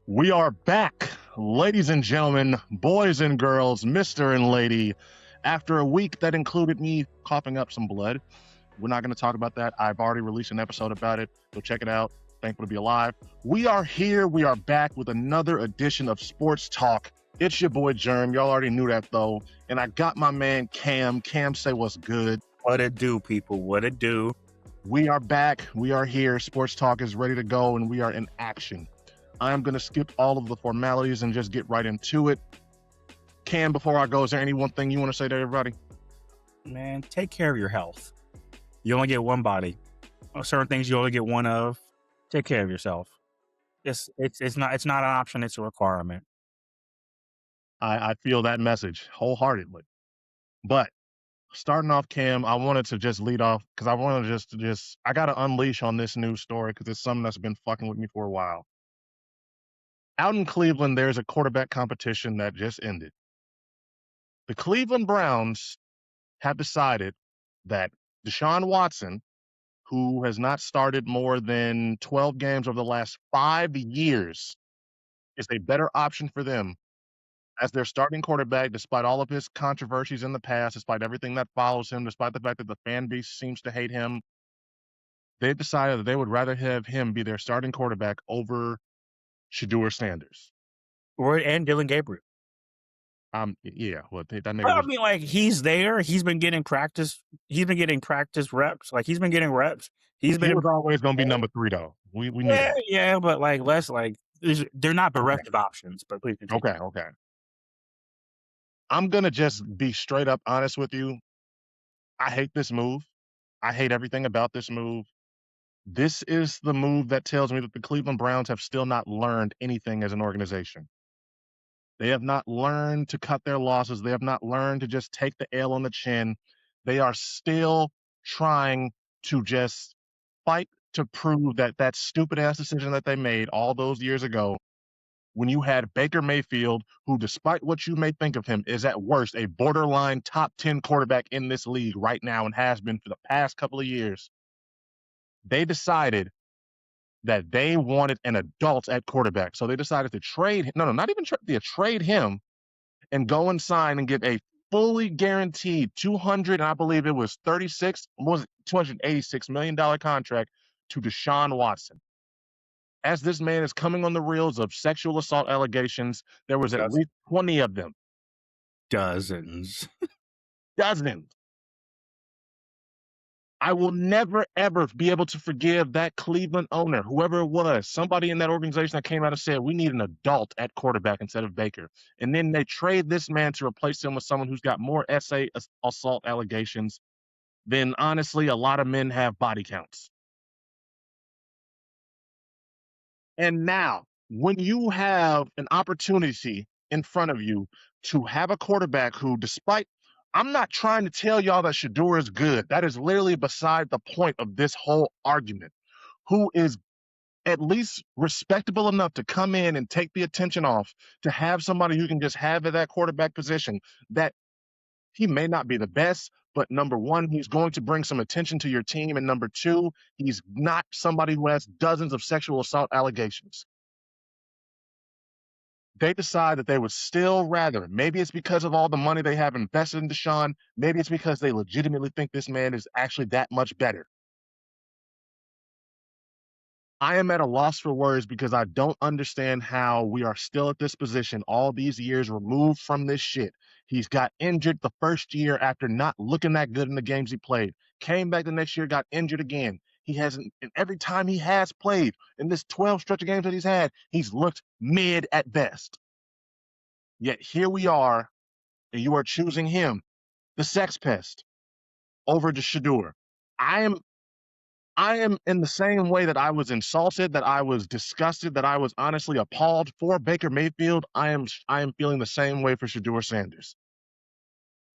We are back, ladies and gentlemen, boys and girls, Mr. and Lady. After a week that included me coughing up some blood, we're not going to talk about that. I've already released an episode about it. Go check it out. Thankful to be alive. We are here. We are back with another edition of Sports Talk. It's your boy Jerm. Y'all already knew that though. And I got my man Cam. Cam, say what's good. What it do, people? What it do? We are back. We are here. Sports Talk is ready to go, and we are in action. I'm going to skip all of the formalities and just get right into it. Cam, before I go, is there any one thing you want to say to everybody? Man, take care of your health. You only get one body. Certain things you only get one of. Take care of yourself. It's not an option. It's a requirement. I feel that message wholeheartedly. But starting off, Cam, I wanted to just lead off because I want to just I got to unleash on this news story because it's something that's been fucking with me for a while. Out in Cleveland, there's a quarterback competition that just ended. The Cleveland Browns have decided that Deshaun Watson, who has not started more than 12 games over the last 5 years, is a better option for them as their starting quarterback, despite all of his controversies in the past, despite everything that follows him, despite the fact that the fan base seems to hate him. They've decided that they would rather have him be their starting quarterback over Shedeur Sanders. And Dylan Gabriel. Yeah, well, that nigga I was. mean, like, he's there. He's been getting practice. He's been getting practice reps. Like, he's been getting reps. He was always going to be number 3, though. We knew that. Yeah, but like less like they're not bereft of options. But please continue. Okay. I'm gonna just be straight up honest with you. I hate this move. I hate everything about this move. This is the move that tells me that the Cleveland Browns have still not learned anything as an organization. They have not learned to cut their losses. They have not learned to just take the L on the chin. They are still trying to just fight to prove that that stupid ass decision that they made all those years ago when you had Baker Mayfield, who, despite what you may think of him, is at worst a borderline top 10 quarterback in this league right now and has been for the past couple of years. They decided that they wanted an adult at quarterback. So they decided to trade him and go and sign and get a fully guaranteed $286 million contract to Deshaun Watson. As this man is coming on the reels of sexual assault allegations, there was at least 20 of them. Dozens. I will never, ever be able to forgive that Cleveland owner, whoever it was, somebody in that organization that came out and said, we need an adult at quarterback instead of Baker. And then they trade this man to replace him with someone who's got more assault allegations than, honestly, a lot of men have body counts. And now, when you have an opportunity in front of you to have a quarterback who, despite, I'm not trying to tell y'all that Shedeur is good. That is literally beside the point of this whole argument. Who is at least respectable enough to come in and take the attention off, to have somebody who can just have at that quarterback position that he may not be the best, but number one, he's going to bring some attention to your team. And number two, he's not somebody who has dozens of sexual assault allegations. They decide that they would still rather, maybe it's because of all the money they have invested in Deshaun, maybe it's because they legitimately think this man is actually that much better. I am at a loss for words because I don't understand how we are still at this position all these years removed from this shit. He's got injured the first year after not looking that good in the games he played. Came back the next year, got injured again. He hasn't, and every time he has played in this 12 stretch of games that he's had, he's looked mid at best. Yet here we are, and you are choosing him, the sex pest, over to Shedeur. I am in the same way that I was insulted, that I was disgusted, that I was honestly appalled for Baker Mayfield. I am feeling the same way for Shedeur Sanders.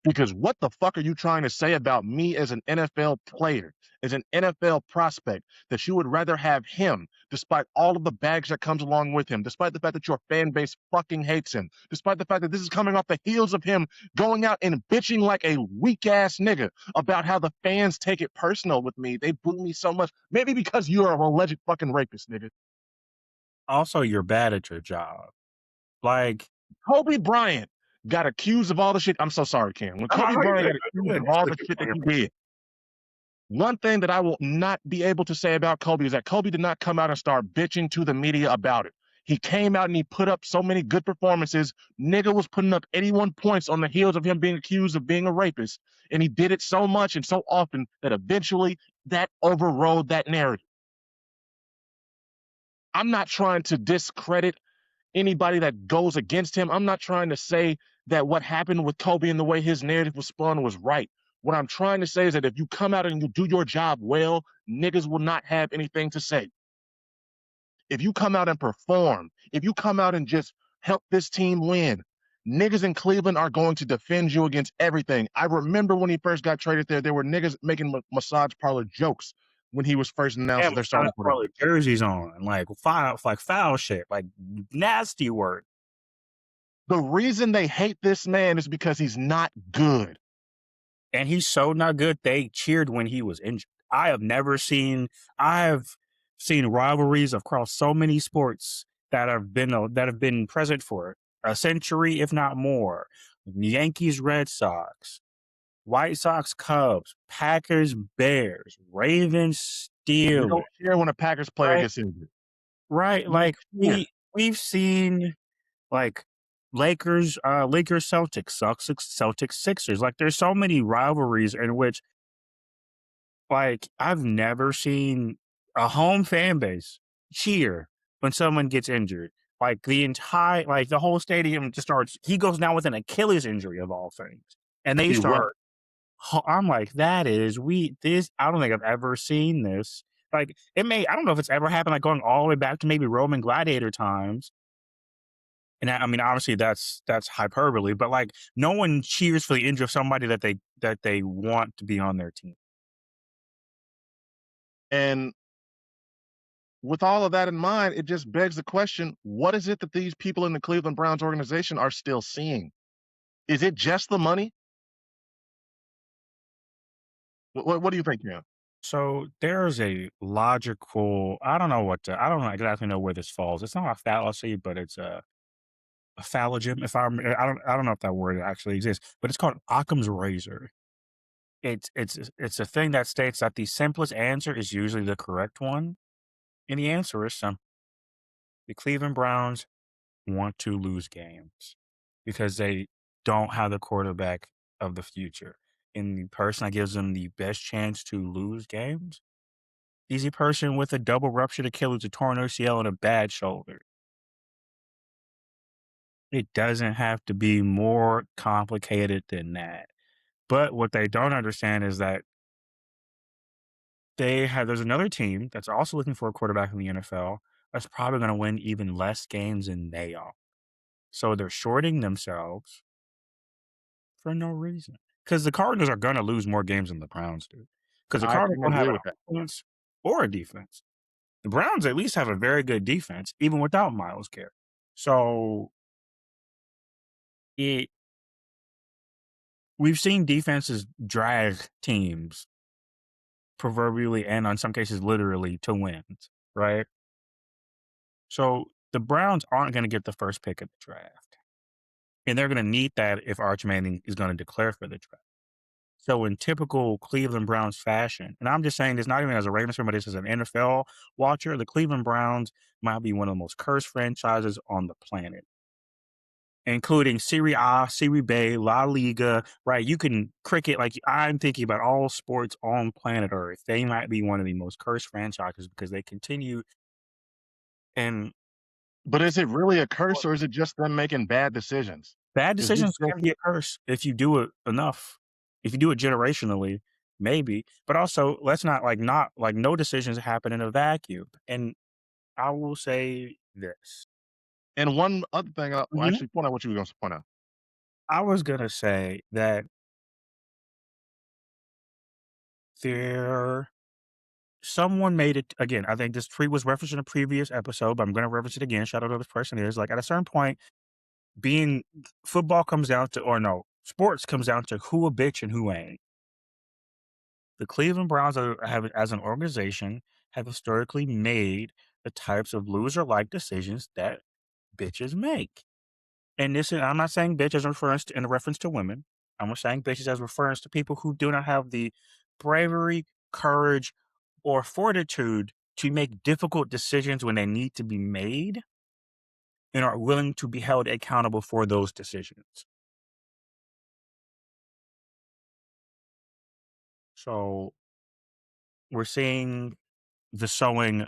Because what the fuck are you trying to say about me as an NFL player, as an NFL prospect, that you would rather have him, despite all of the baggage that comes along with him, despite the fact that your fan base fucking hates him, despite the fact that this is coming off the heels of him going out and bitching like a weak-ass nigga about how the fans take it personal with me. They boo me so much. Maybe because you're a alleged fucking rapist, nigga. Also, you're bad at your job. Like, Kobe Bryant got accused of all the shit. I'm so sorry, Cam. When Kobe oh, you're Bryant good. got You're accused good. of It's all good. the shit that he did, one thing that I will not be able to say about Kobe is that Kobe did not come out and start bitching to the media about it. He came out and he put up so many good performances. Nigga was putting up 81 points on the heels of him being accused of being a rapist. And he did it so much and so often that eventually that overrode that narrative. I'm not trying to discredit anybody that goes against him. I'm not trying to say that what happened with Kobe and the way his narrative was spun was right. What I'm trying to say is that if you come out and you do your job well, niggas will not have anything to say. If you come out and perform, if you come out and just help this team win, niggas in Cleveland are going to defend you against everything. I remember when he first got traded there were niggas making massage parlor jokes when he was first announced Yeah, as their massage starting quarterback. parlor jerseys on, like foul shit, like nasty work. The reason they hate this man is because he's not good. And he's so not good. They cheered when he was injured. I've seen rivalries across so many sports that have been present for a century, if not more. Yankees, Red Sox, White Sox, Cubs, Packers, Bears, Ravens, We Steelers. don't care when a Packers player Right, gets injured. right. We don't Like care. we've seen like Lakers, Celtics, Sixers. Like there's so many rivalries in which like I've never seen a home fan base cheer when someone gets injured. Like the whole stadium just starts. He goes down with an Achilles injury of all things, and they He will. start. I'm like, that is we this. I don't think I've ever seen this. Like it may. I don't know if it's ever happened. Like going all the way back to maybe Roman gladiator times. And I mean, obviously that's hyperbole, but like no one cheers for the injury of somebody that they want to be on their team. And with all of that in mind, it just begs the question, what is it that these people in the Cleveland Browns organization are still seeing? Is it just the money? What do you think, man? So there's a logical. I don't exactly know where this falls. It's not a fallacy, but it's a phallogism. If I don't know if that word actually exists, but it's called Occam's razor. It's a thing that states that the simplest answer is usually the correct one, and the answer is simple. The Cleveland Browns want to lose games because they don't have the quarterback of the future. And the person that gives them the best chance to lose games is a person with a double ruptured Achilles, a torn ACL, and a bad shoulder. It doesn't have to be more complicated than that. But what they don't understand is that there's another team that's also looking for a quarterback in the NFL that's probably going to win even less games than they are. So they're shorting themselves for no reason. Because the Cardinals are going to lose more games than the Browns do. Because the I Cardinals can don't have agree an with that. offense or a defense. The Browns at least have a very good defense, even without Miles Garrett. So it we've seen defenses drag teams proverbially and in some cases literally to wins, right? So the Browns aren't going to get the first pick of the draft. And they're going to need that if Arch Manning is going to declare for the draft. So in typical Cleveland Browns fashion, and I'm just saying this not even as a Ravens fan, but this as an NFL watcher, the Cleveland Browns might be one of the most cursed franchises on the planet, including Serie A, Serie B, La Liga, right? You can cricket, like I'm thinking about all sports on planet Earth. They might be one of the most cursed franchises because they continue and But is it really a curse or is it just them making bad decisions? bad Is this decisions just can be a curse if you do it enough. If you do it generationally, maybe. But also, let's not like no decisions happen in a vacuum. And I will say this. and one other thing, well, Mhm. actually point out what you were going to point out. I was gonna say that there someone made it again. I think this tweet was referenced in a previous episode, but I'm gonna reference it again. Shout out to this person is like at a certain point, being football comes down to or no, sports comes down to who a bitch and who ain't. The Cleveland Browns have, as an organization, have historically made the types of loser-like decisions that bitches make. And this is I'm not saying bitch as a reference to, in reference to women. I'm saying bitches as reference to people who do not have the bravery, courage, or fortitude to make difficult decisions when they need to be made and are willing to be held accountable for those decisions. So we're seeing the sowing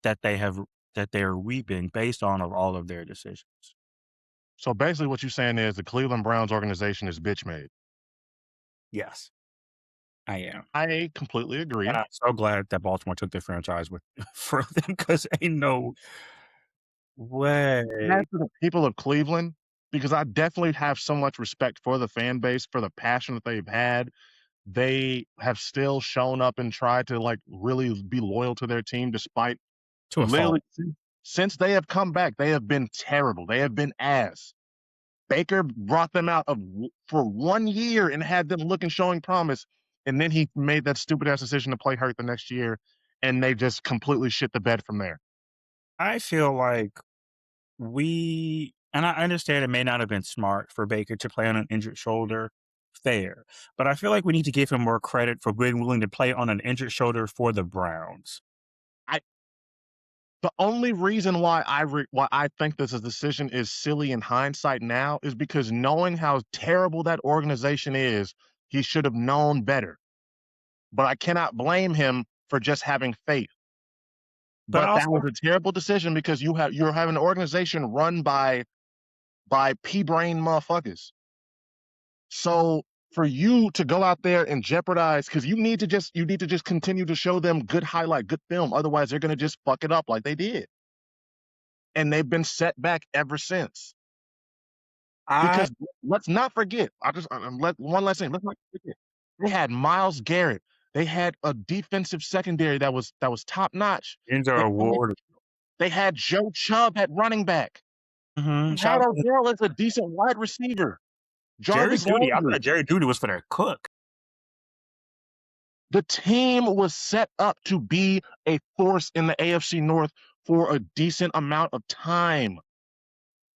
that they have that they're reaping based on of all of their decisions. So basically, what you're saying is the Cleveland Browns organization is bitch made. Yes, I am. I completely And agree. I'm so glad that Baltimore took the franchise with from them because ain't no way. As to the people of Cleveland, because I definitely have so much respect for the fan base, for the passion that they've had. They have still shown up and tried to like really be loyal to their team despite To a literally fault. since they have come back, they have been terrible. They have been ass. Baker brought them out of for 1 year and had them looking showing promise, and then he made that stupid ass decision to play hurt the next year, and they just completely shit the bed from there. I feel like we and I understand it may not have been smart for Baker to play on an injured shoulder, fair. But I feel like we need to give him more credit for being willing to play on an injured shoulder for the Browns. I The only reason why I think this decision is silly in hindsight now is because knowing how terrible that organization is, he should have known better. But I cannot blame him for just having faith. But But that also was a terrible decision because you're having an organization run by pea brain motherfuckers. So for you to go out there and jeopardize, because you need to just continue to show them good highlight, good film. Otherwise, they're gonna just fuck it up like they did, and they've been set back ever since. I Because let's not forget, let one last thing. Let's not forget, they had Miles Garrett. They had a defensive secondary that was top notch. Enzo They had, Award. they had Joe Chubb at running back. Mhm. They had Shout out to Odell as a decent wide receiver. Jerry Jarvis Judy. I Landry. thought Jerry Judy was for their cook. The team was set up to be a force in the AFC North for a decent amount of time.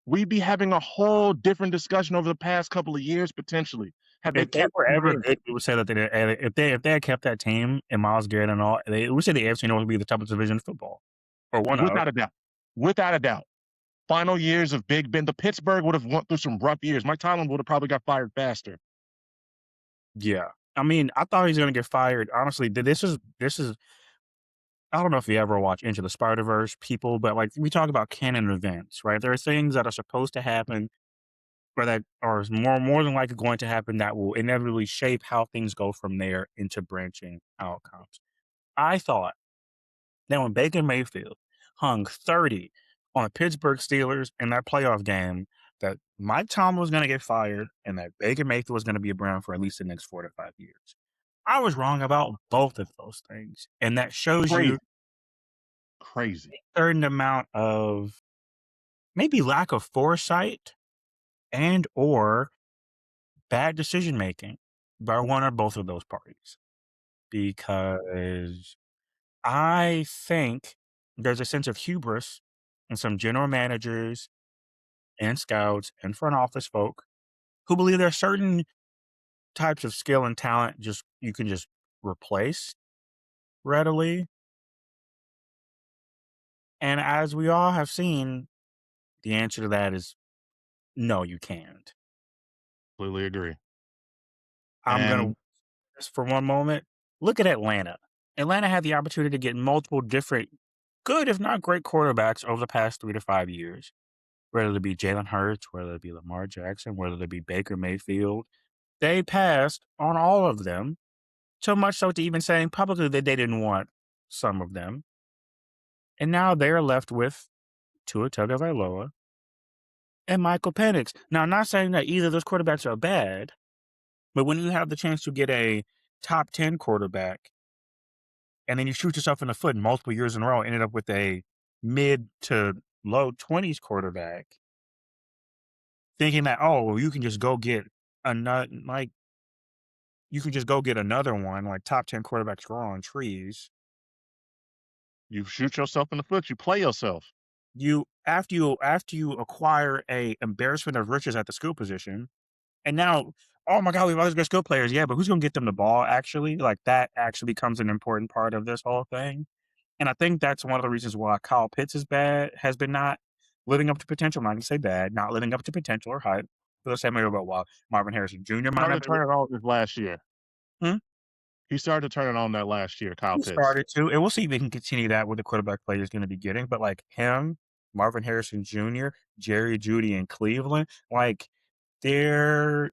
We'd be having a whole different discussion over the past couple of years, potentially, had they If they kept were him ever there. good, we would say that if they had kept that team and Miles Garrett and all, we would say the AFC North would be the toughest division in football, or one of. Without a doubt. Without a doubt. Final years of Big Ben, the Pittsburgh would have went through some rough years. Mike Tomlin would have probably got fired faster. Yeah. I mean, I thought he was gonna get fired. Honestly, this is I don't know if you ever watch Into the Spider-Verse, people, but, like, we talk about canon events, right? There are things that are supposed to happen or that are more than likely going to happen that will inevitably shape how things go from there into branching outcomes. I thought that when Baker Mayfield hung 30 on the Pittsburgh Steelers in that playoff game, that Mike Tomlin was gonna get fired and that Baker Mayfield was gonna be around for at least the next 4 to 5 years. I was wrong about both of those things, and that shows you Crazy. Crazy. a certain amount of maybe lack of foresight and or bad decision making by one or both of those parties. Because I think there's a sense of hubris in some general managers and scouts and front office folk who believe there are certain types of skill and talent just you can just replace readily. And as we all have seen, the answer to that is no, you can't. Completely agree. I'm gonna And just for one moment, look at Atlanta. Atlanta had the opportunity to get multiple different good, if not great quarterbacks over the past 3 to 5 years, whether it be Jalen Hurts, whether it be Lamar Jackson, whether it be Baker Mayfield. They passed on all of them, so much so to even saying publicly that they didn't want some of them. And now they're left with Tua Tagovailoa and Michael Penix. Now, I'm not saying that either of those quarterbacks are bad, but when you have the chance to get a top 10 quarterback and then you shoot yourself in the foot multiple years in a row, ended up with a mid to low 20s quarterback, thinking that, oh, well, you can just go get another, like, you can just go get another one, like top 10 quarterbacks grow on trees. You shoot yourself in the foot. You play yourself. You acquire a embarrassment of riches at the skill position, and now, oh my god, we have all these good skill players. Yeah, but who's gonna get them the ball actually? Like that actually becomes an important part of this whole thing. And I think that's one of the reasons why Kyle Pitts is bad has been not living up to potential. I'm not gonna say bad, not living up to potential or hype. For the same way about why Marvin Harrison Jr. might Started not to be. turn it on this last year. Hmm? He started to turn it on that last year, Kyle He Pitts. started to, and we'll see if they can continue that with the quarterback play he's going to be getting. But like him, Marvin Harrison Jr., Jerry Judy in Cleveland, like they're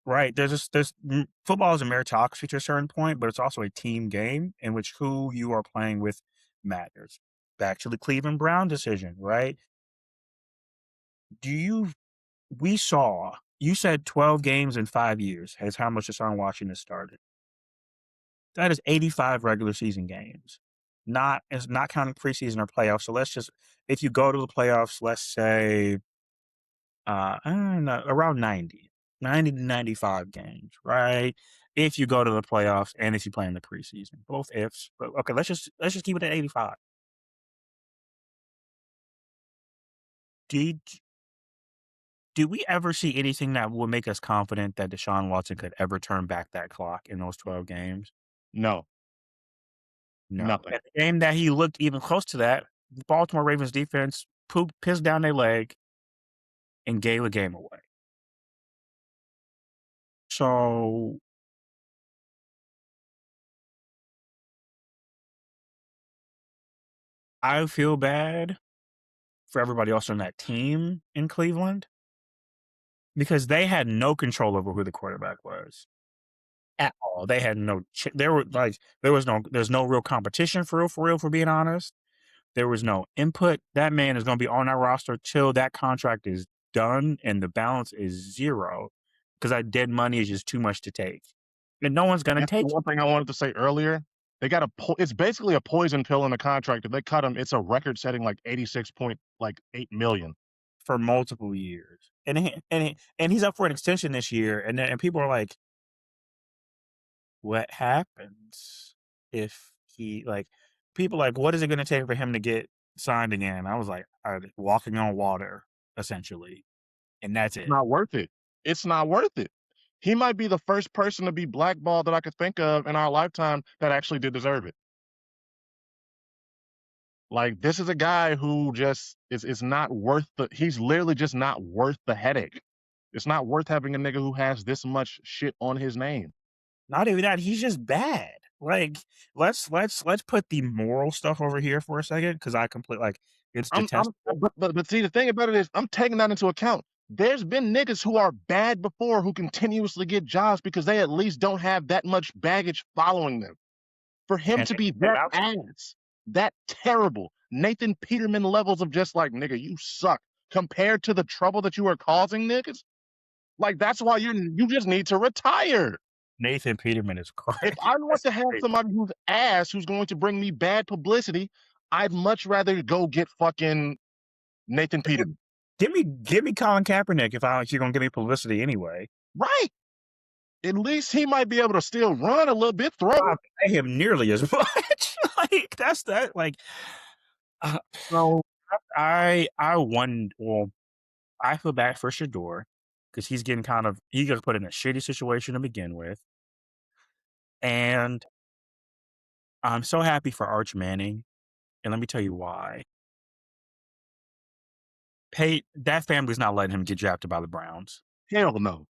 right. Football is a meritocracy to a certain point, but it's also a team game in which who you are playing with matters. Back to the Cleveland Brown decision, right? Do you? We saw you said 12 games in 5 years is how much Deshaun Watson has started. That is 85 regular season games. Not it's not counting preseason or playoffs. So let's just if you go to the playoffs, let's say I don't know, around 90 to 95 games, right? If you go to the playoffs and if you play in the preseason. Both ifs. But okay, let's just keep it at 85. Did did we ever see anything that would make us confident that Deshaun Watson could ever turn back that clock in those 12 games? No, No. nothing. At the game that he looked even close to that, the Baltimore Ravens defense pissed down their leg and gave a game away. So I feel bad for everybody else on that team in Cleveland because they had no control over who the quarterback was at all. They had no, there were like, there's no real competition for real, for being honest. There was no input. That man is going to be on that roster till that contract is done and the balance is zero because that dead money is just too much to take. And no one's going to That's the take it one thing I wanted to say earlier. They got it's basically a poison pill in the contract. If they cut him, it's a record-setting like 86.8 million. for multiple years. And he's up for an extension this year. And people are like, what happens if he like people like what is it going to take for him to get signed again? I was like, walking on water essentially, and that's It's it. not worth it. It's not worth it. He might be the first person to be blackballed that I could think of in our lifetime that actually did deserve it. Like, this is a guy who just is not worth he's literally just not worth the headache. It's not worth having a nigga who has this much shit on his name. Not even that, he's just bad. Like, let's put the moral stuff over here for a second because I complete like it's I'm detestable. but see, the thing about it is I'm taking that into account. There's been niggas who are bad before who continuously get jobs because they at least don't have that much baggage following them. For him And to be they that out ass, that terrible, Nathan Peterman levels of just like, nigga, you suck compared to the trouble that you are causing niggas. Like, that's why you just need to retire. Nathan Peterman is If great. I want That's to have great. somebody who's ass who's going to bring me bad publicity, I'd much rather go get fucking Nathan Peterman. Give me Colin Kaepernick if you're gonna give me publicity anyway. Right. At least he might be able to still run a little bit, throw. Not pay him nearly as much. Like that's that. Like uh, So I won. Well, I feel bad for Shador because he got put in a shitty situation to begin with, and I'm so happy for Arch Manning. And let me tell you why. That family's not letting him get drafted by the Browns. hell no.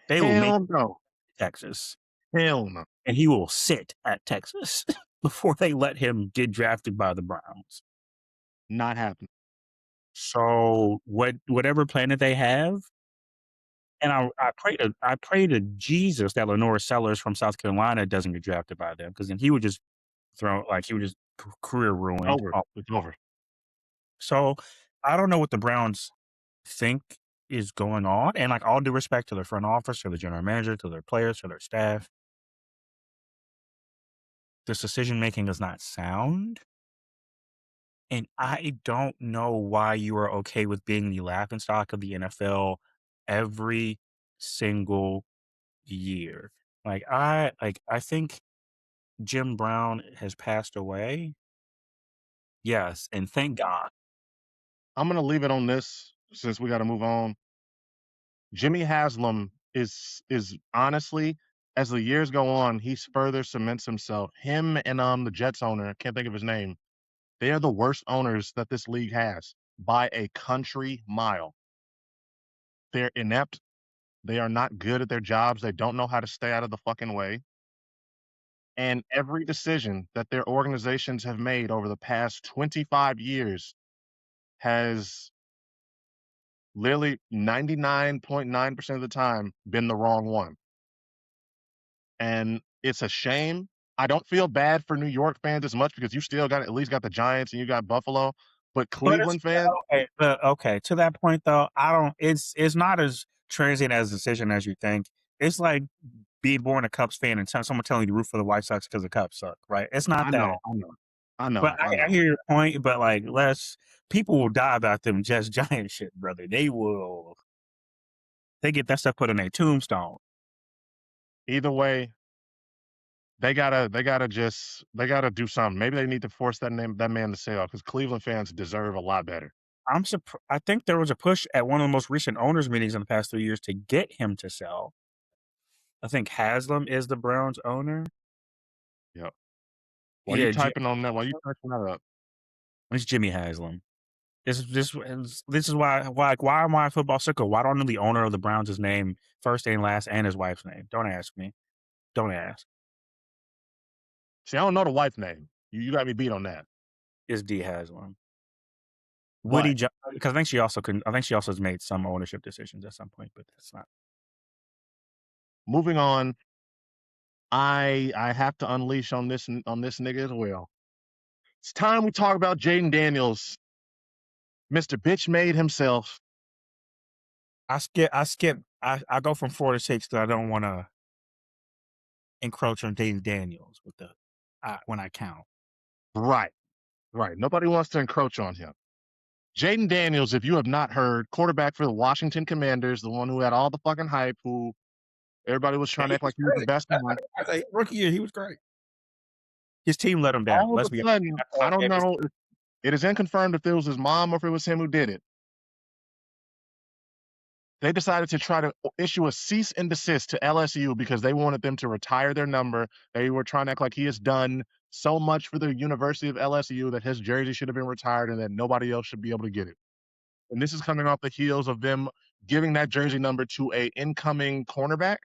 They will make Hell no. Texas, Hell no. and he will sit at Texas before they let him get drafted by the Browns. Not happening. So whatever plan that they have, and I pray to Jesus that Lenore Sellers from South Carolina doesn't get drafted by them because then he would just career ruined. Over. It's over. So I don't know what the Browns think is going on, and like all due respect to their front office, to the general manager, to their players, to their staff, this decision making is not sound. And I don't know why you are okay with being the laughingstock of the NFL every single year. I think Jim Brown has passed away, Yes, and thank God. I'm gonna leave it on this since we got to move on. Jimmy Haslam is honestly, as the years go on, he's further cements himself. Him and the Jets owner, I can't think of his name. They are the worst owners that this league has by a country mile. They're inept. They are not good at their jobs. They don't know how to stay out of the fucking way. And every decision that their organizations have made over the past 25 years has literally 99.9% of the time been the wrong one. And it's a shame. I don't feel bad for New York fans as much because you still got at least got the Giants and you got Buffalo, but But it's Cleveland fans, okay, but okay, to that point though, I don't it's not as transient as a decision as you think. It's like being born a Cubs fan and someone telling you to root for the White Sox because the Cubs suck, right? It's not I that. know, I know, I But know, I I know. hear your point, but like less people will die about them just giant shit, brother. They get that stuff put on their tombstone. Either way, they gotta do something. Maybe they need to force that man to sell because Cleveland fans deserve a lot better. I think there was a push at one of the most recent owners meetings in the past 3 years to get him to sell. I think Haslam is the Browns owner. Yep. While you Yeah, typing on that, while you typing that up, it's Jimmy Haslam. This is why am I a football sicko? Why don't I know the owner of the Browns' his name, first and last, and his wife's name? Don't ask me. Don't ask. see, I don't know the wife name. You got me beat on that. It's D Haslam. But Because I think she also has made some ownership decisions at some point, but that's not. moving on, I have to unleash on this nigga as well. It's time we talk about Jayden Daniels, Mr. Bitch Made himself. I go from 4 to 6 because I don't want to encroach on Jayden Daniels when I count. Right, right. Nobody wants to encroach on him. Jayden Daniels, if you have not heard, quarterback for the Washington Commanders, the one who had all the fucking hype, who everybody was Yeah, trying to he act was like he was the great. best one. I think rookie year he was great. His team let him down. All of Let's a be honest. sudden, After I that don't know. championship, It is unconfirmed if it was his mom or if it was him who did it. They decided to try to issue a cease and desist to LSU because they wanted them to retire their number. They were trying to act like he has done so much for the University of LSU that his jersey should have been retired and that nobody else should be able to get it. And this is coming off the heels of them giving that jersey number to a incoming cornerback,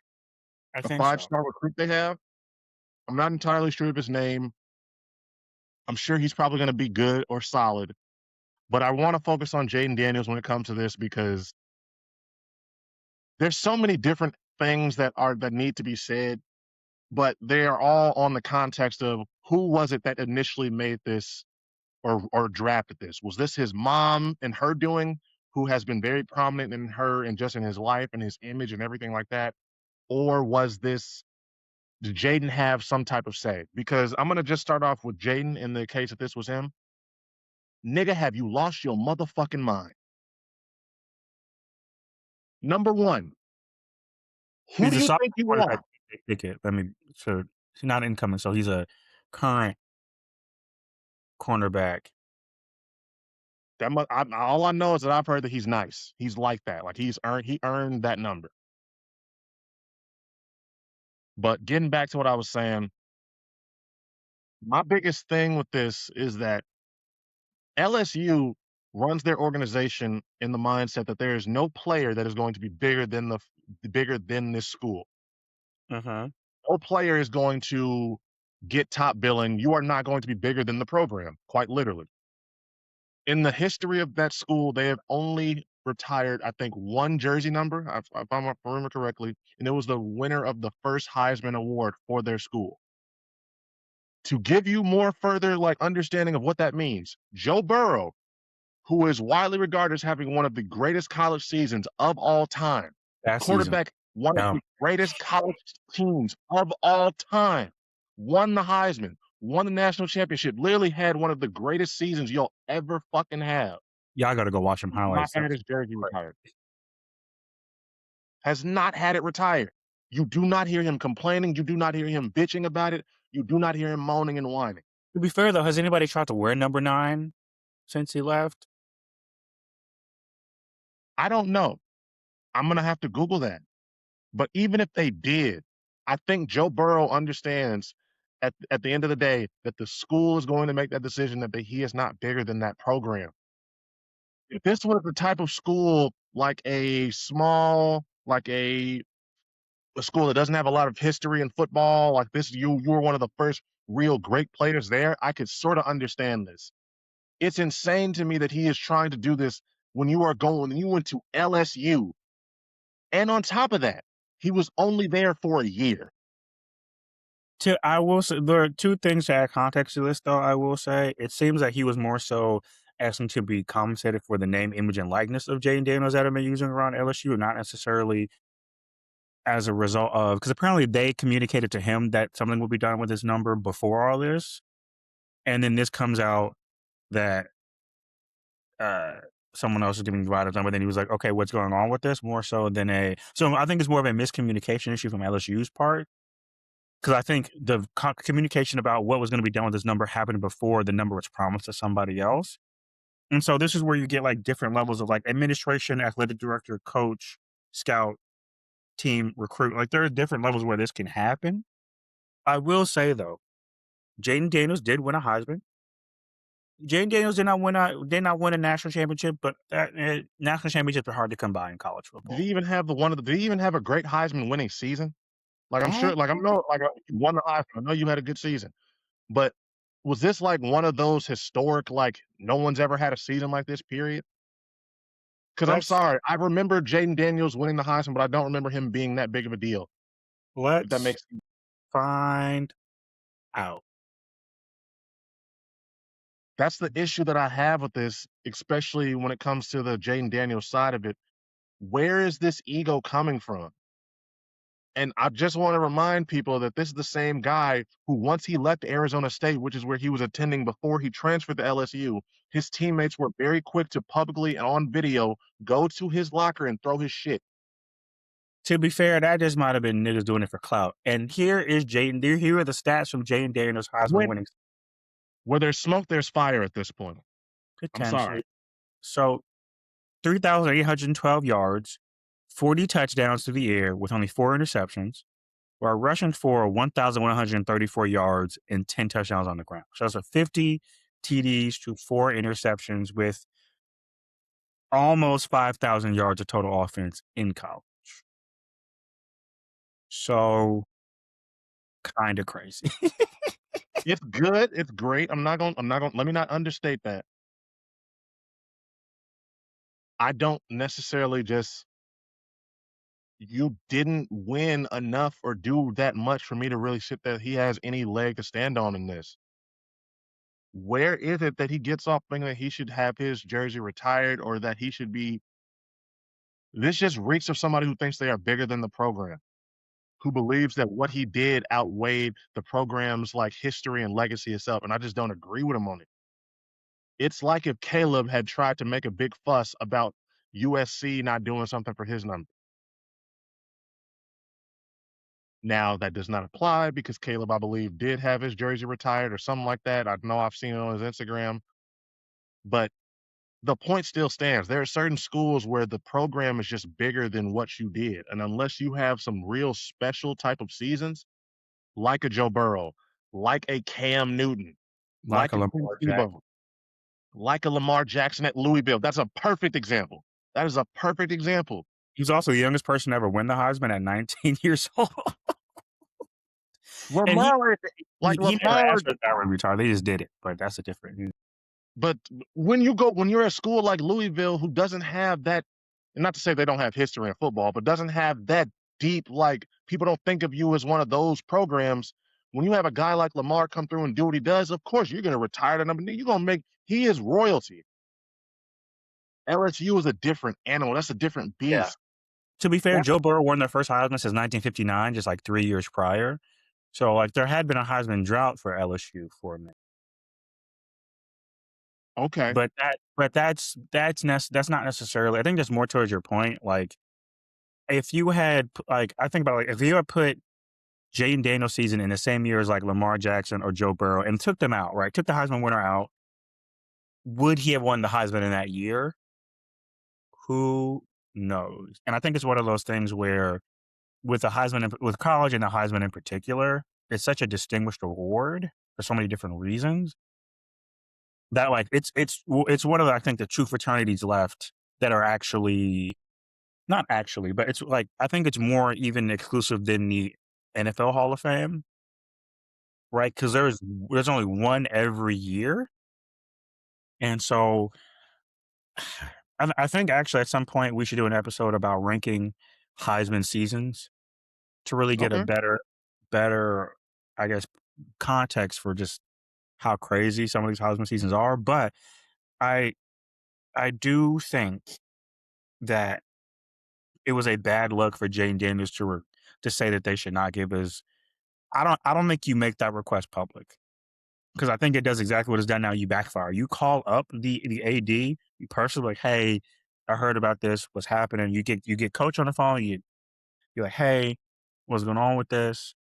I a think so. five-star recruit they have. I'm not entirely sure of his name. I'm sure he's probably going to be good or solid, but I want to focus on Jayden Daniels when it comes to this because there's so many different things that need to be said, but they are all on the context of who was it that initially made this or drafted this? Was this his mom and her doing, who has been very prominent in her and just in his life and his image and everything like that? Or was this did Jayden have some type of say? Because I'm gonna just start off with Jayden in the case that this was him. Nigga, have you lost your motherfucking mind? Number one, who He's do a you sophomore think you quarterback are? ticket. So he's not incoming, so he's a current cornerback. All I know is that I've heard that he's nice. He's like that. Like he earned that number. But getting back to what I was saying, my biggest thing with this is that LSU runs their organization in the mindset that there is no player that is going to be bigger than this school. Uh-huh. No player is going to get top billing. You are not going to be bigger than the program, quite literally. In the history of that school, they have only retired, I think, one jersey number, if I remember correctly, and it was the winner of the first Heisman Award for their school. To give you more further like understanding of what that means, Joe Burrow, who is widely regarded as having one of the greatest college seasons of all time, That season. quarterback one of Dumb. the greatest college teams of all time, won the Heisman, won the national championship, literally had one of the greatest seasons you'll ever fucking have. Y'all gotta go watch some Not highlights though. had his jersey retired. Has not had it retired. You do not hear him complaining. You do not hear him bitching about it. You do not hear him moaning and whining. To be fair though, has anybody tried to wear number 9 since he left? I don't know. I'm gonna have to Google that. But even if they did, I think Joe Burrow understands at the end of the day that the school is going to make that decision that he is not bigger than that program. If this was the type of school like a school that doesn't have a lot of history in football, like this, you were one of the first real great players there, I could sort of understand this. It's insane to me that he is trying to do this when you went to LSU. And on top of that, he was only there for a year. I will say there are 2 things to add context to this though, I will say. It seems like he was more so asking to be compensated for the name, image, and likeness of Jayden Daniels that have been using around LSU, not necessarily as a result of because apparently they communicated to him that something would be done with his number before all this. And then this comes out that uh someone else is giving Rod his number. Then he was like, okay, what's going on with this? More so than so I think it's more of a miscommunication issue from LSU's part. Because I think the communication about what was going to be done with this number happened before the number was promised to somebody else. And so this is where you get like different levels of like administration, athletic director, coach, scout, team, recruit. Like there are different levels where this can happen. I will say though, Jayden Daniels did win a Heisman. Jayden Daniels did not win a national championship, but national championships are hard to come by in college football. Did he even have a great Heisman winning season? Like I'm Uh, sure, like I know, you won the Heisman. I know you had a good season, but was this like one of those historic, like no one's ever had a season like this? Period. Because I'm let's sorry, I remember Jaden Daniels winning the Heisman, but I don't remember him being that big of a deal. If that let's makes sense. find out. That's the issue that I have with this, especially when it comes to the Jaden Daniels side of it. Where is this ego coming from? And I just want to remind people that this is the same guy who, once he left Arizona State, which is where he was attending before he transferred to LSU, his teammates were very quick to publicly and on video go to his locker and throw his shit. To be fair, that just might have been niggas doing it for clout. And here is Jayden. Here are the stats from Jayden Daniels' Heisman When winning where there's smoke, there's fire at this point. I'm sorry. potentially. So 3,812 yards, 40 touchdowns to the air with only 4 interceptions, while rushing for 1,134 yards and 10 touchdowns on the ground. So that's a 50 TDs to 4 interceptions with almost 5,000 yards of total offense in college. So kind of crazy. It's good. It's great. Let me not understate that. I don't necessarily just you didn't win enough or do that much for me to really sit there. He has any leg to stand on in this. Where is it that he gets off thinking that he should have his jersey retired or that he should be? This just reeks of somebody who thinks they are bigger than the program, who believes that what he did outweighed the program's like history and legacy itself. And I just don't agree with him on it. It's like if Caleb had tried to make a big fuss about USC not doing something for his number. Now that does not apply because Caleb, I believe, did have his jersey retired or something like that. I know I've seen it on his Instagram, but the point still stands. There are certain schools where the program is just bigger than what you did. And unless you have some real special type of seasons, like a Joe Burrow, like a Cam Newton, Like like a a Tim Lamar Jackson. Tebow, like a Lamar Jackson at Louisville, that's a perfect example. That is a perfect example. He's also the youngest person to ever win the Heisman at 19 years old. And Lamar, like he never Lamar, asked for that to retire. They just did it. But that's a different. but when you're at a school like Louisville who doesn't have that, and not to say they don't have history in football, but doesn't have that deep, like people don't think of you as one of those programs. When you have a guy like Lamar come through and do what he does, of course you're gonna retire the number. You're gonna make he is royalty. LSU is a different animal. That's a different Yeah. beast. To be fair, That's Joe Burrow won their first Heisman since 1959, just like 3 years prior. So like there had been a Heisman drought for LSU for a minute. okay. That's not necessarily. I think that's more towards your point. Like if you had like I think about like if you had put Jayden Daniels season in the same year as like Lamar Jackson or Joe Burrow and took them out, right? Took the Heisman winner out. Would he have won the Heisman in that year? Who knows? And I think it's one of those things where with the with college and the Heisman in particular, it's such a distinguished award for so many different reasons that like it's one of the, I think the true fraternities left that are actually not actually, but it's like I think it's more even exclusive than the NFL Hall of Fame, right? Because there's only one every year, and so I think actually at some point we should do an episode about ranking Heisman seasons to really get a Okay. better, I guess, context for just how crazy some of these Heisman seasons are. But I I do think that it was a bad look for Jane Daniels to say that they should not give his. I don't think you make that request public because I think it does exactly what it's done now. You backfire. You call up the AD. You personally like, hey, I heard about this. What's happening? You get coach on the phone. You're like, hey, what's going on with this?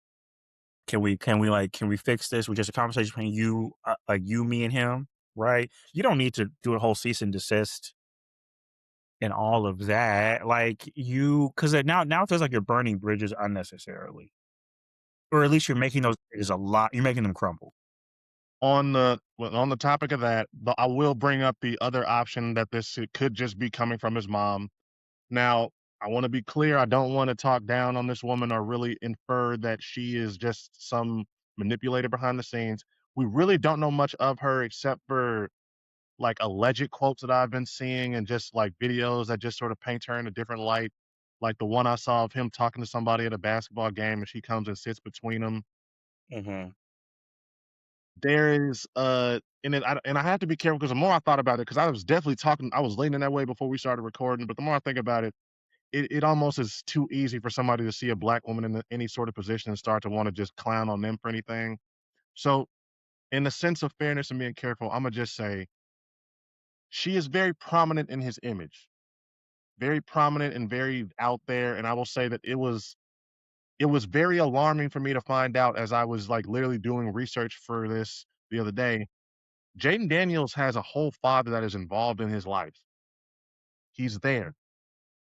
Can we fix this with just a conversation between you, like you, me, and him, right? You don't need to do a whole cease and desist and all of that. Like you, because now it feels like you're burning bridges unnecessarily, or at least you're making those bridges a lot. You're making them crumble. On the topic of that, I will bring up the other option that this it could just be coming from his mom. Now, I want to be clear. I don't want to talk down on this woman or really infer that she is just some manipulator behind the scenes. We really don't know much of her except for like alleged quotes that I've been seeing and just like videos that just sort of paint her in a different light. Like the one I saw of him talking to somebody at a basketball game and she comes and sits between them. Hmm. There is and I have to be careful because the more I thought about it, because I was definitely talking, I was leaning that way before we started recording, but the more I think about it, it almost is too easy for somebody to see a black woman in any sort of position and start to want to just clown on them for anything. So, in the sense of fairness and being careful, I'm gonna just say she is very prominent in his image, very prominent and very out there. And I will say that it was very alarming for me to find out as I was like literally doing research for this the other day. Jayden Daniels has a whole father that is involved in his life. He's there.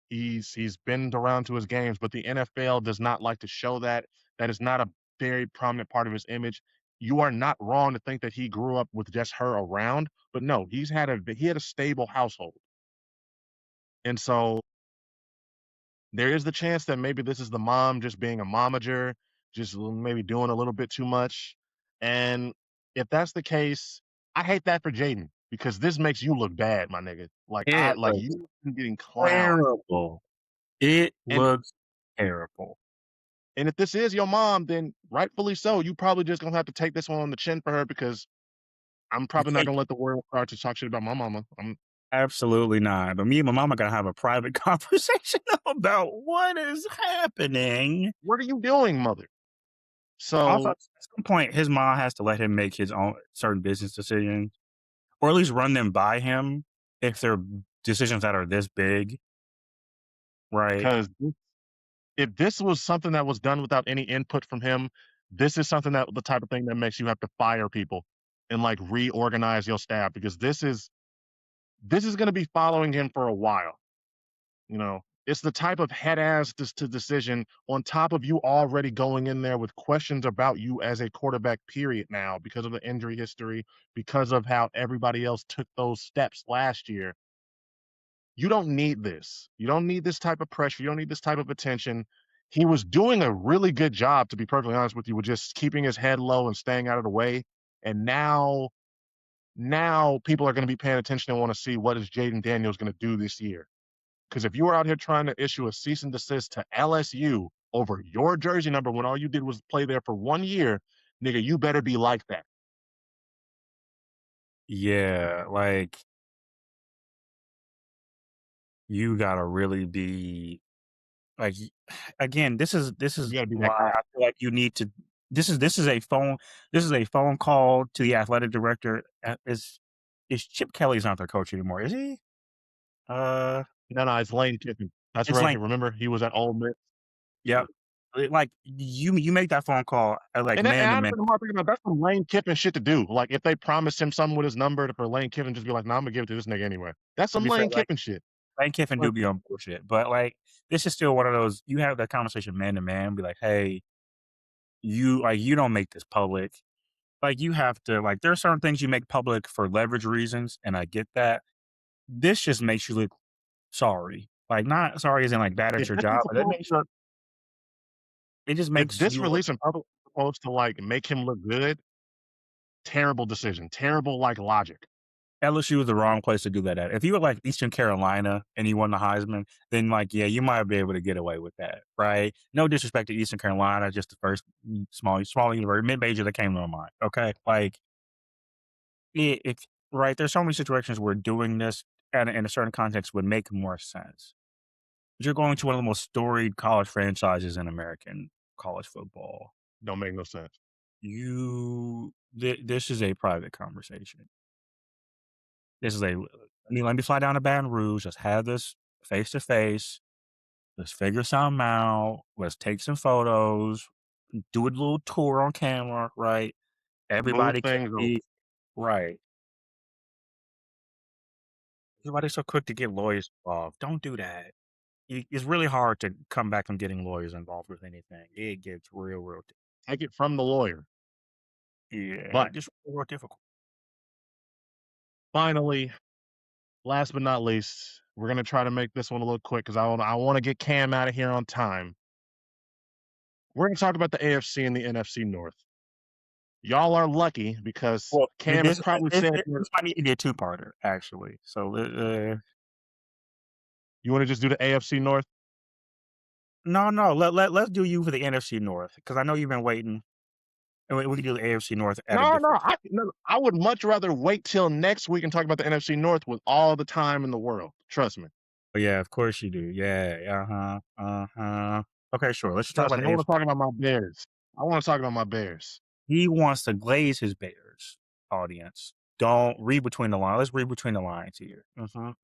He's been around to his games, but the NFL does not like to show that. That is not a very prominent part of his image. You are not wrong to think that he grew up with just her around, but no, he had a stable household. And so there is the chance that maybe this is the mom just being a momager, just maybe doing a little bit too much. And if that's the case, I hate that for Jayden because this makes you look bad, my nigga. It Like looks you getting clowned. terrible. It And looks terrible. And if this is your mom, then rightfully so. You probably just gonna have to take this one on the chin for her because I'm You probably not can't. gonna let the world start to talk shit about my mama. Absolutely not. But me and my mama gotta have a private conversation about what is happening. What are you doing, mother? Also, So, at some point, his mom has to let him make his own certain business decisions, or at least run them by him if they're decisions that are this big, right? because if this was something that was done without any input from him, this is something that the type of thing that makes you have to fire people and like reorganize your staff because this is gonna be following him for a while. You know, it's the type of head ass to decision on top of you already going in there with questions about you as a quarterback, period, now because of the injury history, because of how everybody else took those steps last year. You don't need this. You don't need this type of pressure. You don't need this type of attention. He was doing a really good job, to be perfectly honest with you, with just keeping his head low and staying out of the way. And now people are going to be paying attention and want to see what is Jayden Daniels going to do this year. Because if you were out here trying to issue a cease and desist to LSU over your jersey number when all you did was play there for 1 year, nigga, you better be like that. Yeah, like you gotta really be like again. This is You gotta be that why guy. I feel like you need to. This is a phone call to the athletic director. Is Chip Kelly's not their coach anymore? Is he? Uh, No, no, it's Lane Kiffin. That's it's right. Lane. Remember, he was at Ole Miss. Yep. Like, you make that phone call at, like, And man to man. honestly, the more I think about it, that's some Lane Kiffin shit to do. Like, if they promised him something with his number for Lane Kiffin, just be like, "Nah, Imma give it to this nigga anyway." That's To some be fair, Lane Kiffin shit. Lane Kiffin But do be on bullshit, but, like, this is still one of those you have that conversation man to man, be like, "Hey, you don't make this public." Like, you have to like, there are certain things you make public for leverage reasons, and I get that. This just makes you look sorry. Like, not sorry as in, like, bad at if your this job, is but supposed to it just if makes this you look release in public is supposed to, like, make him look good, terrible decision, terrible, like, logic. LSU is the wrong place to do that at. If you were, like, Eastern Carolina and you won the Heisman, then, like, yeah, you might be able to get away with that, right? No disrespect to Eastern Carolina, just the first small university, mid-major that came to my mind, okay? Like, it's right, there's so many situations where doing this in a certain context would make more sense. You're going to one of the most storied college franchises in American college football. Don't make no sense. This is a private conversation. This is a let me fly down to Baton Rouge. Let's have this face to face. Let's figure something out. Let's take some photos. Do a little tour on camera, right? Smooth Everybody can things over. be right. Everybody's so quick to get lawyers involved. Don't do that. It's really hard to come back from getting lawyers involved with anything. It gets real. Take it from the lawyer. Yeah, But just real difficult. finally, last but not least, we're gonna try to make this one a little quick because I wanna get Cam out of here on time. We're gonna talk about the AFC and the NFC North. Y'all are lucky because Well, Cam has probably said that this might need to be a two-parter, actually. So, you wanna just do the AFC North? no, let's do you for the NFC North because I know you've been waiting, and we can do the AFC North at a No, no, different time. no, I would much rather wait till next week and talk about the NFC North with all the time in the world. Trust me. Oh, yeah, of course you do. Yeah, uh-huh. Okay, sure. Let's just talk Trust about me. the I wanna AFC. talk about my Bears. I wanna talk about my Bears. He wants to glaze his Bears audience. Don't read between the lines. Let's read between the lines here. All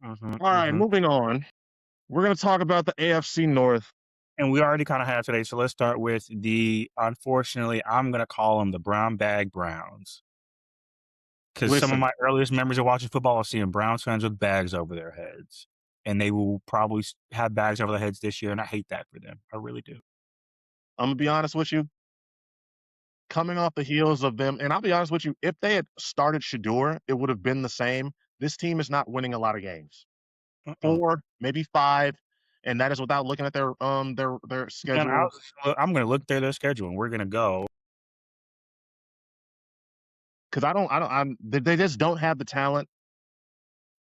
right, moving on. We're gonna talk about the AFC North. And we already kind of have today, so let's start with unfortunately, I'm gonna call them the brown bag Browns. Because some of Listen, my earliest memories of watching football are seeing Browns fans with bags over their heads, and they will probably have bags over their heads this year, and I hate that for them. I really do. I'm gonna be honest with you. Coming off the heels of them, and I'll be honest with you, if they had started Shador, it would have been the same. This team is not winning a lot of games. Uh-uh. 4, maybe 5, and that is without looking at their And schedule. I'm gonna look through their schedule, and we're gonna go. Because they just don't have the talent.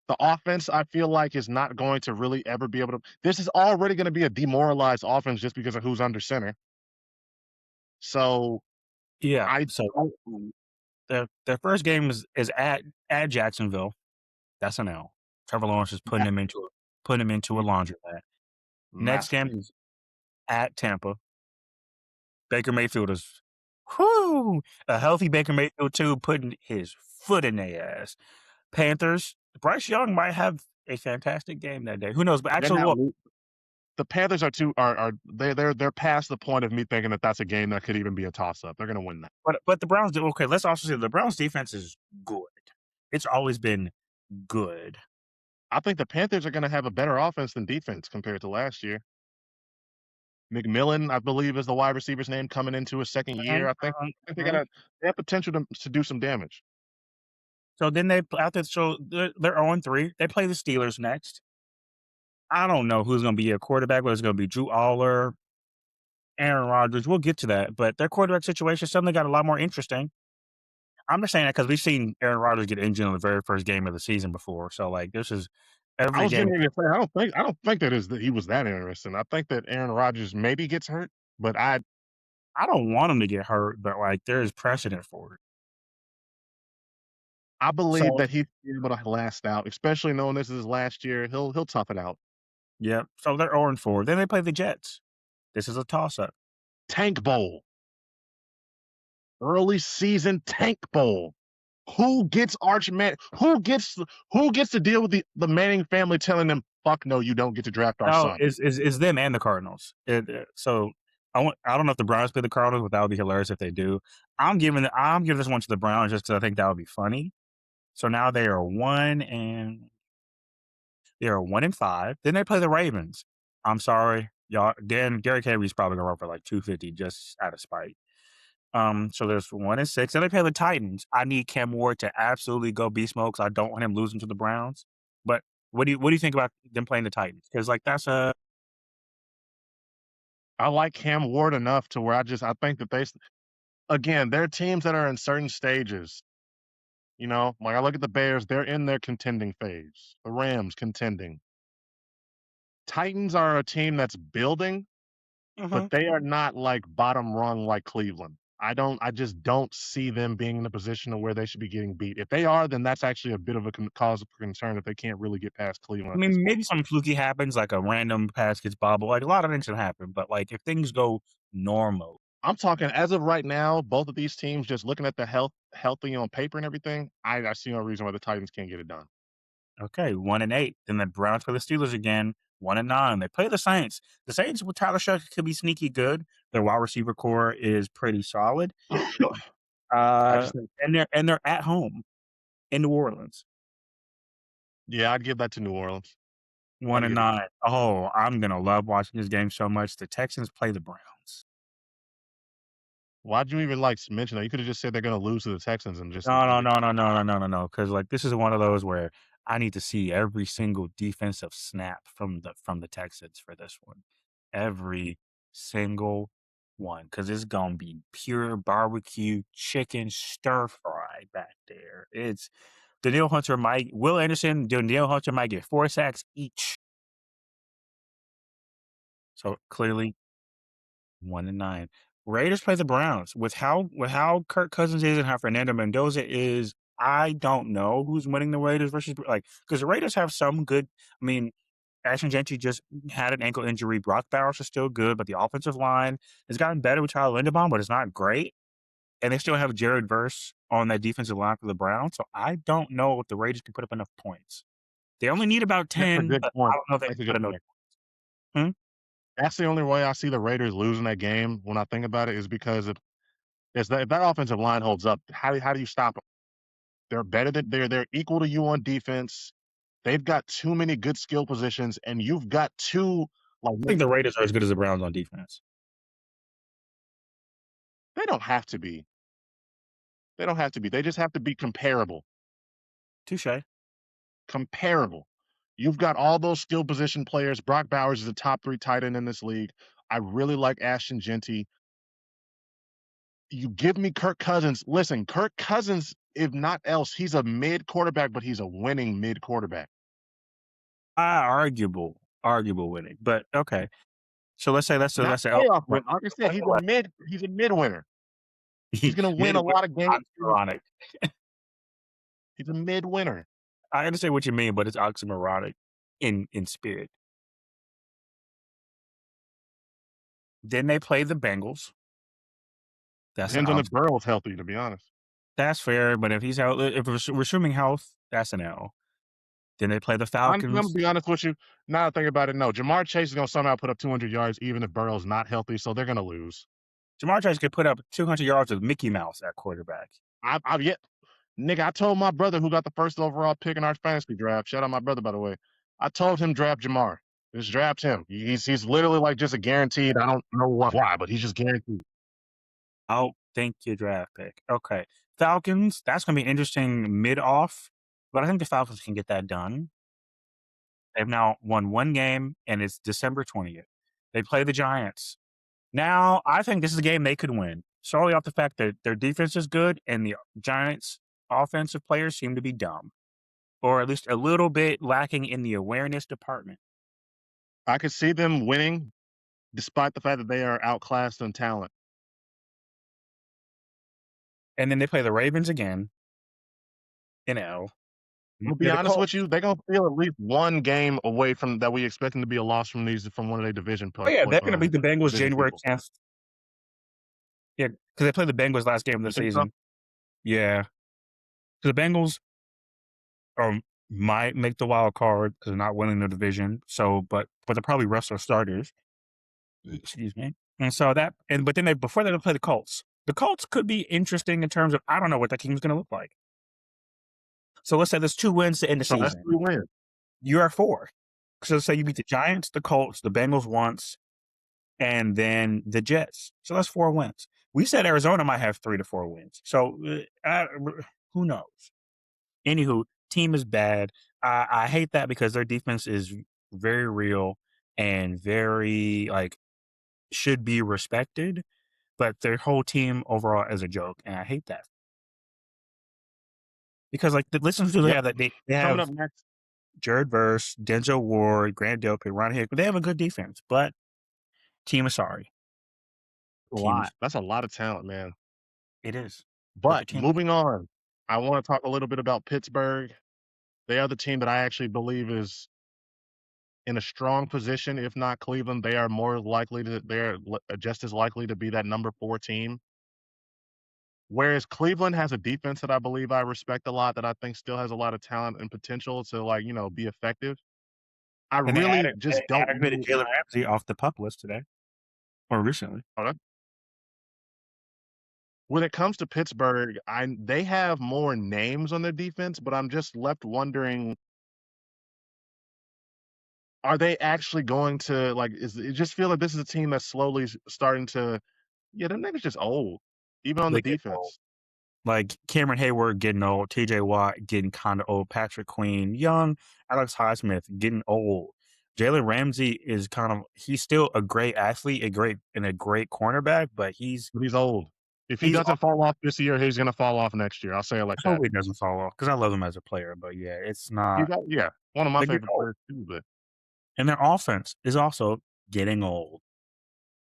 The offense, I feel like, is not going to really ever be able to. This is already going to be a demoralized offense just because of who's under center. So Yeah. I So don't their first game is at Jacksonville. That's an L. Trevor Lawrence is putting him into a laundromat. Next game massively. is at Tampa. Baker Mayfield is, whoo, a healthy Baker Mayfield too, putting his foot in their ass. Panthers, Bryce Young might have a fantastic game that day. Who knows? But They're actually, not. look, The Panthers are too are they're past the point of me thinking that that's a game that could even be a toss up. They're going to win that. but the Browns do okay. Let's also say the Browns defense is good. It's always been good. I think the Panthers are going to have a better offense than defense compared to last year. McMillan, I believe, is the wide receiver's name coming into his second year. I think Mhm. they have potential to do some damage. So then they're 0-3. They play the Steelers next. I don't know who's going to be a quarterback. Whether it's going to be Drew Aller, Aaron Rodgers. We'll get to that, but their quarterback situation suddenly got a lot more interesting. I'm just saying that because we've seen Aaron Rodgers get injured in the very first game of the season before. So like this is I every was game. getting ready to say I don't think that he was that interesting. I think that Aaron Rodgers maybe gets hurt, but I don't want him to get hurt, but like there is precedent for it. I believe So that he'll be able to last out, especially knowing this is his last year. He'll tough it out. yeah, so they're 0-4. Then they play the Jets. This is a toss up. Tank Bowl, early season Tank Bowl. Who gets who gets to deal with the Manning family telling them, "Fuck no, you don't get to draft our No, son." is them and the Cardinals. So I don't know if the Browns play the Cardinals, but that would be hilarious if they do. I'm giving this one to the Browns just because I think that would be funny. So now they are 1-5. Then they play the Ravens. I'm sorry, y'all. Again, Derrick Henry's probably gonna run for like 250 just out of spite. So there's 1-6. Then they play the Titans. I need Cam Ward to absolutely go beast mode because I don't want him losing to the Browns. But what do you think about them playing the Titans? Because like that's a I like Cam Ward enough to where I think that again, there are teams that are in certain stages. You know, like I look at the Bears, they're in their contending phase. The Rams contending. Titans are a team that's building, but Mhm. they are not like bottom rung like Cleveland. I just don't see them being in a position of where they should be getting beat. If they are, then that's actually a bit of a cause of concern if they can't really get past Cleveland I at this mean, point. maybe something fluky happens, like a random pass gets bobbled. Like a lot of things can happen, but like if things go normal, I'm talking as of right now, both of these teams, just looking at the healthy on paper and everything, I see no reason why the Titans can't get it done. okay, 1-8. Then the Browns play the Steelers again, 1-9. They play the Saints. The Saints with Tyler Shuck could be sneaky good. Their wide receiver core is pretty solid. I just think, And they're at home in New Orleans. yeah, I'd give that to New Orleans. One I'd and give it. nine. Oh, I'm gonna love watching this game so much. The Texans play the Browns. Why'd you even like mention that? You could have just said they're going to lose to the Texans and just No, no, leave. no, no, no, no, no, no, no. Because like this is one of those where I need to see every single defensive snap from the Texans for this one. Every single one. Because it's gonna be pure barbecue chicken stir fry back there. It's Will Anderson, Danielle Hunter might get 4 sacks each. So clearly 1-9. Raiders play the Browns. With how Kirk Cousins is and how Fernando Mendoza is, I don't know who's winning the Raiders versus like because the Raiders have some good. I mean, Ashton Gentry just had an ankle injury. Brock Bowers is still good, but the offensive line has gotten better with Tyler Linderbaum, but it's not great. And they still have Jared Verse on that defensive line for the Browns. So I don't know if the Raiders can put up enough points. They only need about That's a 10, good but I point. don't know if they That's can a put good enough. point. Hmm? That's the only way I see the Raiders losing that game when I think about it is because if that offensive line holds up, how do you stop them? They're better than they're equal to you on defense. They've got too many good skill positions, and you've got two like I think the Raiders are as good as the Browns on defense. they don't have to be. They don't have to be. They just have to be comparable. Touche. Comparable. You've got all those skill position players. Brock Bowers is a top 3 tight end in this league. I really like Ashton Genty. You give me Kirk Cousins. Listen, Kirk Cousins, if not else, he's a mid quarterback, but he's a winning mid quarterback. Arguable winning, but okay. So Not let's say Alma playoff win. win. Like I said, Let's say what? he's a mid winner. He's gonna win Mid a win lot of games. oxymoronic. He's a mid winner. I understand what you mean, but it's oxymoronic in spirit. Then they play the Bengals. That's an Depends on if ox. Burrow's healthy, to be honest. That's fair, but if he's out, if we're assuming health, that's an L. Then they play the Honestly, I'm gonna Falcons. be honest with you. Now that I think about it, no. Jamar Chase is gonna somehow put up 200 yards, even if Burrow's not healthy, so they're gonna lose. Jamar Chase could put up 200 yards with Mickey Mouse at quarterback. I've yet, nigga. I told my brother who got the first overall pick in our fantasy draft. Shout out my brother, by the way. I told him draft Jamar. Just draft him. He's literally like just a guaranteed. I don't know why, but he's just guaranteed. Oh, thank you, draft pick. Okay. Falcons, that's going to be interesting mid off, but I think the Falcons can get that done. They've now won one game, and it's December 20th. They play the Giants. Now, I think this is a game they could win, solely off the fact that their defense is good and the Giants' offensive players seem to be dumb, or at least a little bit lacking in the awareness department. I could see them winning, despite the fact that they are outclassed in talent. And then they play the Ravens again in L. I'm gonna be They're the honest with Colts. you, they're gonna feel at least one game away from that we expect them to be a loss from one of their Oh, yeah, they're going to beat the Bengals division January people. 10th. Yeah, because they played the Bengals last game of the You think so? season. Yeah. So the Bengals might make the wild card because they're not winning the division. So, but they probably rest their starters. Excuse me. And so but then before they play the Colts. The Colts could be interesting in terms of I don't know what that team's going to look like. So let's say there's 2 wins to end the So that's season. 3 wins. You are 4. So say you beat the Giants, the Colts, the Bengals once, and then the Jets. So that's 4 wins. We said Arizona might have 3 to 4 wins. So who knows? Anywho, team is bad. I hate that because their defense is very real and very like should be respected, but their whole team overall is a joke, and I hate that because like listen to who they Yep. have that they Coming have up next, Jared Verse, Denzel Ward, Grant Delpit, Ron Hick. They have a good defense, but team is sorry. a Team lot. is That's a lot of talent, man. it is, but the But team moving on, I want to talk a little bit about Pittsburgh. They are the team that I actually believe is in a strong position. If not Cleveland, they are more likely to, just as likely to be that number 4 team. Whereas Cleveland has a defense that I believe I respect a lot, that I think still has a lot of talent and potential to, like, be effective. I and really they just don't activated know. Jalen Ramsey off the pup list today or recently. Hold on. When it comes to Pittsburgh, they have more names on their defense, but I'm just left wondering, are they actually going to, like, is it just feel like this is a team that's slowly starting to, yeah, them niggas just old, even on the They get old. defense. Like Cameron Hayward getting old, TJ Watt getting kind of old, Patrick Queen young, Alex Highsmith getting old. Jalen Ramsey is he's still a great athlete, a great cornerback, but But he's old. If he he's doesn't fall off this year, he's gonna fall off next year. I'll say it like I that. hope he doesn't fall off because I love him as a player, but yeah, it's You not. got, yeah, one of my They get favorite old, players too, but and their offense is also getting old.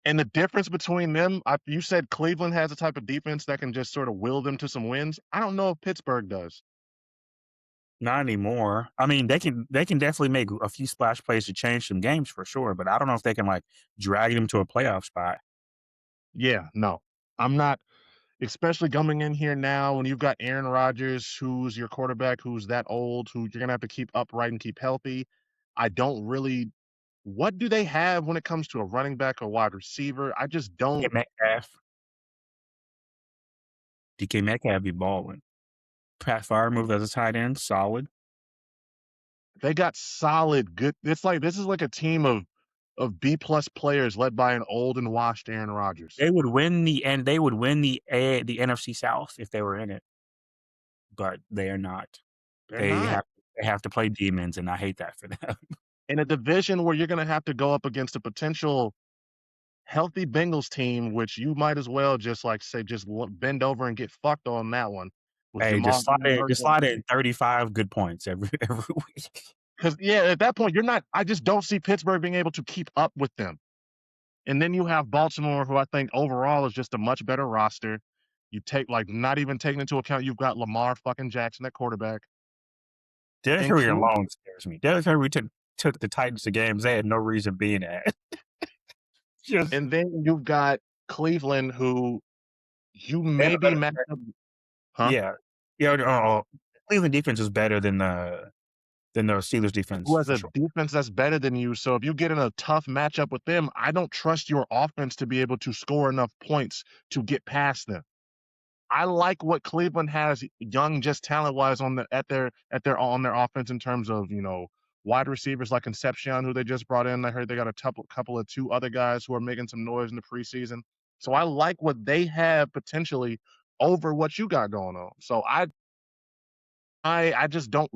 and the difference between them, you said Cleveland has a type of defense that can just sort of will them to some wins. I don't know if Pittsburgh does. Not anymore. I mean, they can definitely make a few splash plays to change some games for sure, but I don't know if they can like drag them to a playoff spot. Yeah, no. I'm not, especially coming in here now when you've got Aaron Rodgers, who's your quarterback, who's that old, who you're gonna have to keep upright and keep healthy. I don't really, what do they have when it comes to a running back or wide receiver? I just DK don't. Metcalf, DK Metcalf be balling. Pat Freiermuth as a tight end, solid. They got solid good. It's like this is like a team of B plus players led by an old and washed Aaron Rodgers. They would win the NFC South if they were in it, but they are not. They're They not. have they have to play demons, and I hate that for them. In a division where you're gonna have to go up against a potential healthy Bengals team, which you might as well just like say just bend over and get fucked on that one with Hey, Jamal just slide in 35 good points every week. because yeah, at that point you're not. I just don't see Pittsburgh being able to keep up with them. And then you have Baltimore, who I think overall is just a much better roster. You take, like, not even taking into account you've got Lamar fucking Jackson at quarterback. Derrick And Henry Cleve alone scares me. Derrick Henry took the Titans to games they had no reason being at. Just and then you've got Cleveland, who you they have may a be better matched up. Huh? yeah. Yeah, Cleveland defense is better than the Steelers Who defense has for a sure. defense that's better than you, so if you get in a tough matchup with them, I don't trust your offense to be able to score enough points to get past them. I like what Cleveland has young, just talent-wise on their offense in terms of, wide receivers like Concepcion, who they just brought in. I heard they got a couple of 2 other guys who are making some noise in the preseason. So I like what they have potentially over what you got going on. So I just don't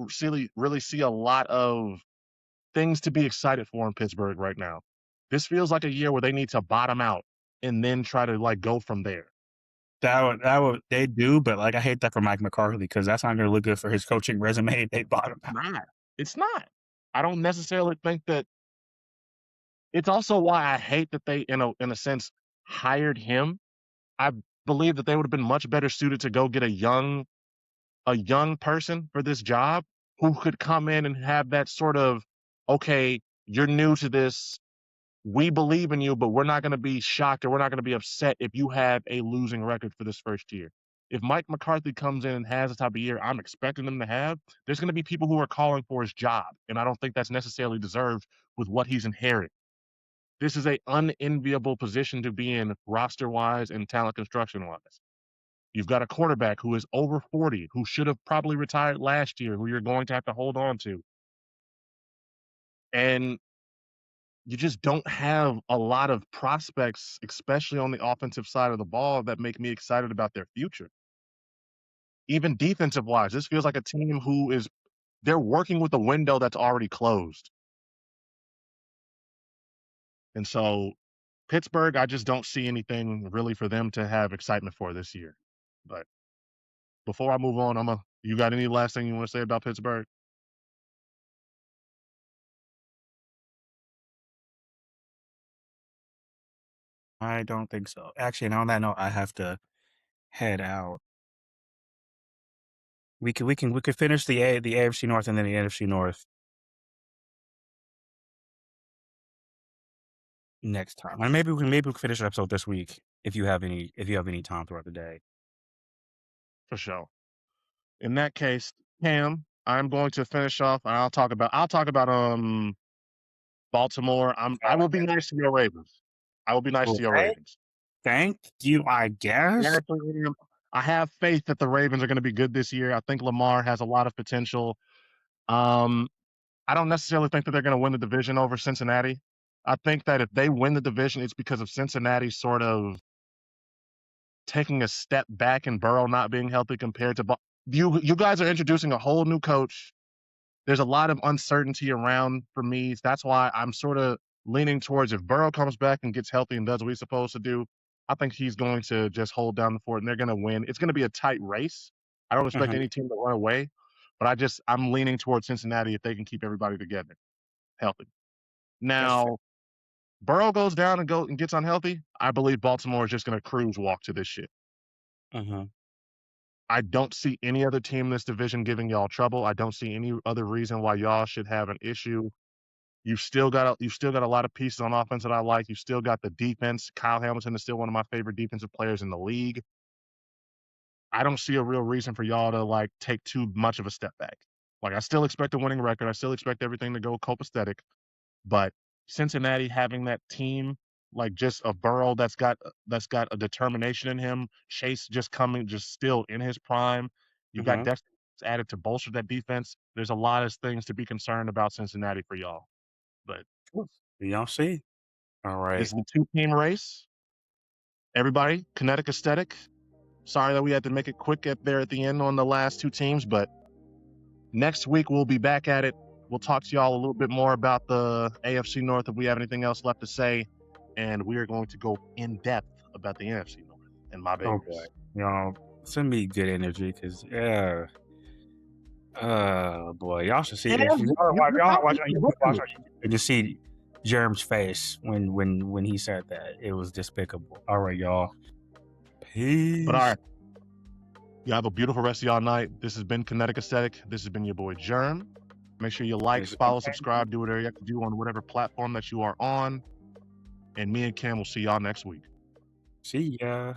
really see a lot of things to be excited for in Pittsburgh right now. This feels like a year where they need to bottom out and then try to, like, go from there. That would they do, but like I hate that for Mike McCarthy because that's not gonna look good for his coaching resume. They bottom It's out. not. It's not. I don't necessarily think that. It's also why I hate that they, in a sense, hired him. I believe that they would have been much better suited to go get a young person for this job who could come in and have that sort of, okay, you're new to this. We believe in you, but we're not going to be shocked or we're not going to be upset if you have a losing record for this first year. If Mike McCarthy comes in and has the type of year I'm expecting him to have, there's going to be people who are calling for his job, and I don't think that's necessarily deserved with what he's inherited. This is a unenviable position to be in roster-wise and talent construction-wise. You've got a quarterback who is over 40, who should have probably retired last year, who you're going to have to hold on to. And you just don't have a lot of prospects, especially on the offensive side of the ball, that make me excited about their future. Even defensive-wise, this feels like a team who is they're working with a window that's already closed. And so Pittsburgh, I just don't see anything really for them to have excitement for this year. But before I move on, you got any last thing you want to say about Pittsburgh? I don't think so. Actually, and on that note, I have to head out. We could finish the AFC North and then the NFC North next time. And maybe we can finish the episode this week if you have any time throughout the day. For sure. In that case, Cam, I'm going to finish off and I'll talk about Baltimore. I will be nice to your Ravens. I will be nice to your Okay. Ravens. Thank you, I guess. I have faith that the Ravens are going to be good this year. I think Lamar has a lot of potential. Um, I don't necessarily think that they're going to win the division over Cincinnati. I think that if they win the division, it's because of Cincinnati sort of taking a step back and Burrow not being healthy compared to you guys are introducing a whole new coach. There's a lot of uncertainty around for me. That's why I'm sort of leaning towards if Burrow comes back and gets healthy and does what he's supposed to do, I think he's going to just hold down the fort and they're going to win. It's going to be a tight race. I don't expect Mhm. any team to run away, but I'm leaning towards Cincinnati if they can keep everybody together, healthy. That's fair. Now, Burrow goes down and gets unhealthy. I believe Baltimore is just going to cruise walk to this shit. Mhm. I don't see any other team in this division giving y'all trouble. I don't see any other reason why y'all should have an issue. You've still got a lot of pieces on offense that I like. You've still got the defense. Kyle Hamilton is still one of my favorite defensive players in the league. I don't see a real reason for y'all to like take too much of a step back. Like I still expect a winning record. I still expect everything to go copacetic. But Cincinnati having that team, like just a Burrow that's got a determination in him, Chase just still in his prime. You got Mhm. Dexter added to bolster that defense. There's a lot of things to be concerned about Cincinnati for y'all. But Y'all see. All right. this is a two-team race. Everybody, kinetic aesthetic. Sorry that we had to make it quick at the end on the last two teams, but next week we'll be back at it. We'll talk to y'all a little bit more about the AFC North if we have anything else left to say, and we are going to go in depth about the NFC North and my Oh boy. Bears. Y'all send me good energy because yeah. Oh boy, y'all should see And if y'all are you're watching on YouTube, welcome. you can see Jerm's face when he said that. It was despicable. All right, y'all. But all Peace. right, you have a beautiful rest of y'all night. This has been Kinetic Aesthetic. This has been your boy Jerm. Make sure you like, This- follow, subscribe, do whatever you have to do on whatever platform that you are on. And me and Cam will see y'all next week. See ya.